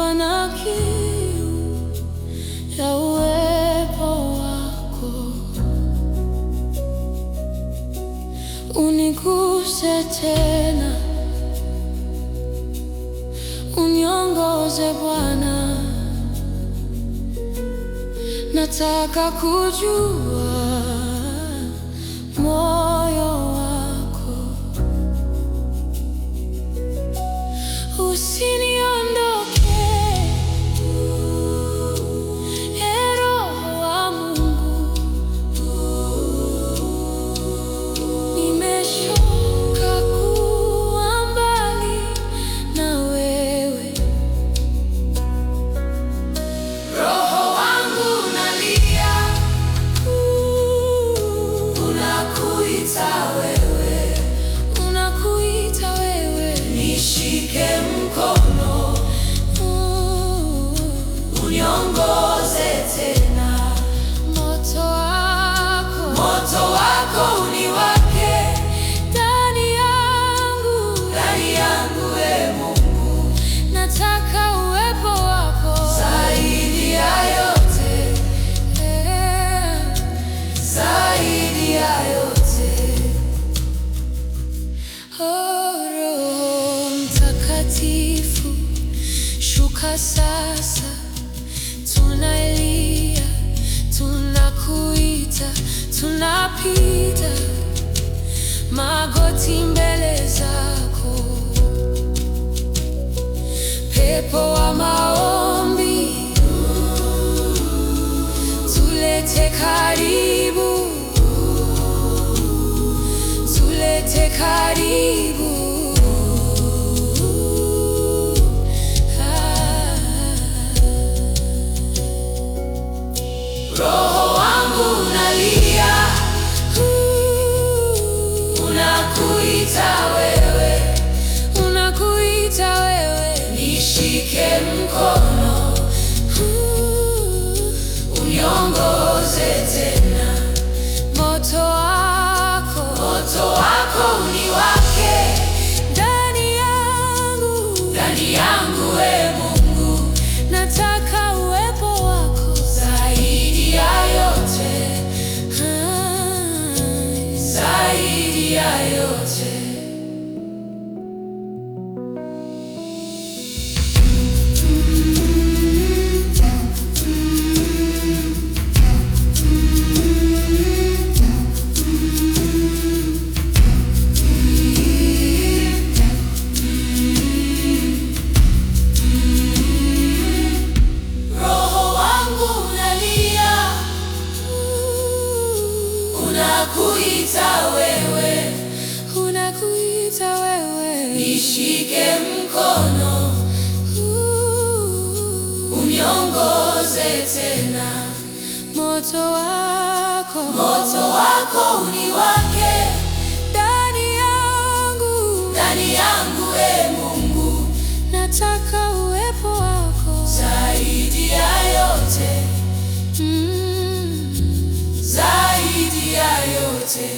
nikiwa na kiu ya uwepo wako, uniguse tena, uniongoze Bwana. Nataka kujua moyo wako, usiniondoke, Roho wa Mungu. Nimechoka kuwa mbali na wewe. Roho wangu unalia, unakuita wewe, unakuita wewe. Nishike mkono, uniongoze tena. Moto wako uniwake ndani yangu, e Mungu. Nataka uwepo wako zaidi ya yote, zaidi ya yote. Oh, Roho Mtakatifu, shuka sasa. Tunalia, tunakuita, tunapiga magoti mbele zako. Pepo wa maombi, tulete karibu, tulete karibu. Roho wangu unalia, unakuita wewe, unakuita wewe. Nishike mkono, uniongoze tena. Moto wako uniwake ndani yangu, e Mungu. Nataka uwepo wako zaidi ya yote, zaidi ya yote. Unakuita wewe, nishike mkono, uniongoze tena. Moto wako uniwake ndani yangu, e Mungu. Nataka uwepo wako zaidi ya yote, zaidi ya yote.